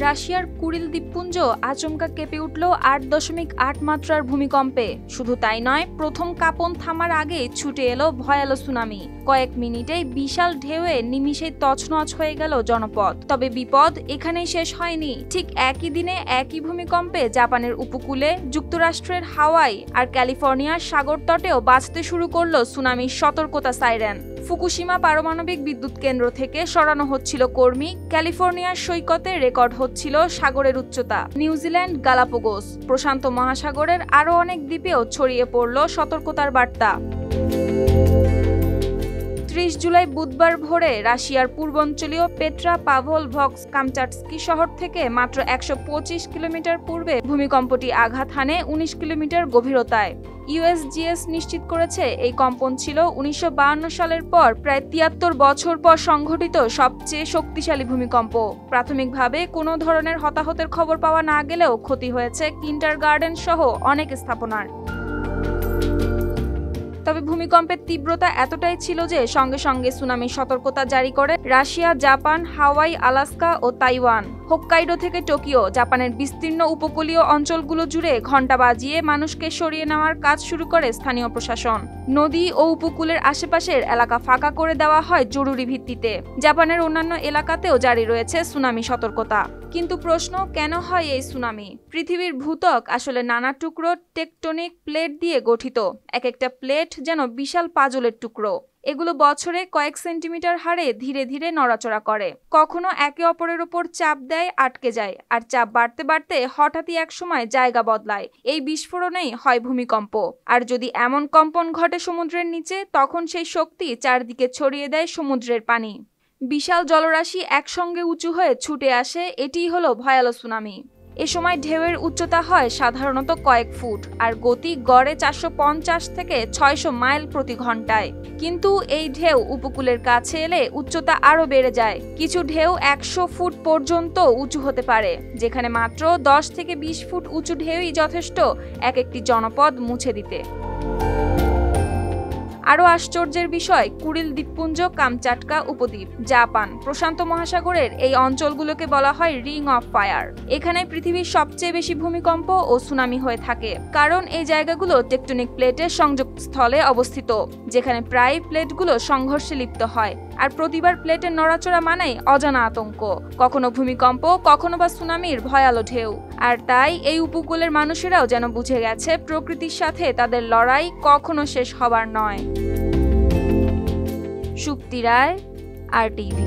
রাশিয়ার কুরিল দ্বীপপুঞ্জ আচমকা কেঁপে উঠল ৮.৮ মাত্রার ভূমিকম্পে। শুধু তাই নয়, প্রথম কাঁপন থামার আগেই ছুটে এলো ভয়াল সুনামি। কয়েক মিনিটেই বিশাল ঢেউয়ে নিমিষেই তছনছ হয়ে গেল জনপদ। তবে বিপদ এখানেই শেষ হয়নি। ঠিক একই দিনে একই ভূমিকম্পে জাপানের উপকূলে, যুক্তরাষ্ট্রের হাওয়াই আর ক্যালিফোর্নিয়ার সাগর তটেও বাজতে শুরু করলো সুনামির সতর্কতা সাইরেন। ফুকুশিমা পারমাণবিক বিদ্যুৎ কেন্দ্র থেকে সরানো হচ্ছিল কর্মী, ক্যালিফোর্নিয়ার সৈকতে রেকর্ড হচ্ছিল সাগরের উচ্চতা। নিউজিল্যান্ড, গালাপাগোস, প্রশান্ত মহাসাগরের আরও অনেক দ্বীপেও ছড়িয়ে পড়ল সতর্কতার বার্তা। ৩০ জুলাই বুধবার ভোরে রাশিয়ার পূর্বাঞ্চলীয় পেট্রাপাভলভস্ক কামচাটস্কি শহর থেকে মাত্র ১২৫ কিলোমিটার পূর্বে ভূমিকম্পটি আঘাত হানে ১৯ কিলোমিটার গভীরতায়। ইউএসজিএস নিশ্চিত করেছে, এই কম্পন ছিল ১৯৫২ সালের পর প্রায় ৭৩ বছর পর সংঘটিত সবচেয়ে শক্তিশালী ভূমিকম্প। প্রাথমিকভাবে কোনো ধরনের হতাহতের খবর পাওয়া না গেলেও ক্ষতি হয়েছে কিন্ডারগার্টেন সহ অনেক স্থাপনার। তবে ভূমিকম্পের তীব্রতা এতটাই ছিল যে সঙ্গে সঙ্গে সুনামির সতর্কতা জারি করে রাশিয়া, জাপান, হাওয়াই, আলাস্কা ও তাইওয়ান। হোক্কাইডো থেকে টোকিও, জাপানের বিস্তীর্ণ উপকূলীয় অঞ্চলগুলো জুড়ে ঘণ্টা বাজিয়ে মানুষকে সরিয়ে নেওয়ার কাজ শুরু করে স্থানীয় প্রশাসন। নদী ও উপকূলের আশেপাশের এলাকা ফাঁকা করে দেওয়া হয় জরুরি ভিত্তিতে। জাপানের অন্যান্য এলাকাতেও জারি রয়েছে সুনামি সতর্কতা। কিন্তু প্রশ্ন, কেন হয় এই সুনামি? পৃথিবীর ভূত্বক আসলে নানা টুকরো টেকটনিক প্লেট দিয়ে গঠিত। এক একটা প্লেট যেন বিশাল পাজলের টুকরো। এগুলো বছরে কয়েক সেন্টিমিটার হারে ধীরে ধীরে নড়াচড়া করে। কখনো একে অপরের উপর চাপ দেয়, আটকে যায়, আর চাপ বাড়তে বাড়তে হঠাৎই একসময় জায়গা বদলায়। এই বিস্ফোরণেই হয় ভূমিকম্প। আর যদি এমন কম্পন ঘটে সমুদ্রের নিচে, তখন সেই শক্তি চারদিকে ছড়িয়ে দেয় সমুদ্রের পানি। বিশাল জলরাশি একসঙ্গে উঁচু হয়ে ছুটে আসে, এটিই হলো ভয়াল সুনামি। এ সময় ঢেউয়ের উচ্চতা হয় সাধারণত কয়েক ফুট, আর গতি গড়ে ৪৫০ থেকে ৬০০ মাইল প্রতি ঘন্টায়। কিন্তু এই ঢেউ উপকূলের কাছে এলে উচ্চতা আরও বেড়ে যায়। কিছু ঢেউ ১০০ ফুট পর্যন্ত উঁচু হতে পারে, যেখানে মাত্র ১০ থেকে ২০ ফুট উঁচু ঢেউই যথেষ্ট এক একটি জনপদ মুছে দিতে। আরও আশ্চর্যের বিষয়, কুরিল দ্বীপপুঞ্জ কামচাটকা উপদ্বীপ, জাপান, প্রশান্ত মহাসাগরের এই অঞ্চলগুলোকে বলা হয় রিং অফ ফায়ার। এখানে পৃথিবীর সবচেয়ে বেশি ভূমিকম্প ও সুনামি হয়ে থাকে, কারণ এই জায়গাগুলো টেকটনিক প্লেটের সংযোগস্থলে অবস্থিত, যেখানে প্রায় প্লেটগুলো সংঘর্ষে লিপ্ত হয়। আর প্রতিবার প্লেটের নড়াচড়া মানেই অজানা আতঙ্ক, কখনো ভূমিকম্প, কখনো বা সুনামির ভয়াল ঢেউ। আর তাই এই উপকূলের মানুষেরাও যেন বুঝে গেছে, প্রকৃতির সাথে তাদের লড়াই কখনো শেষ হবার নয়। সুপ্তি রায়, RTV।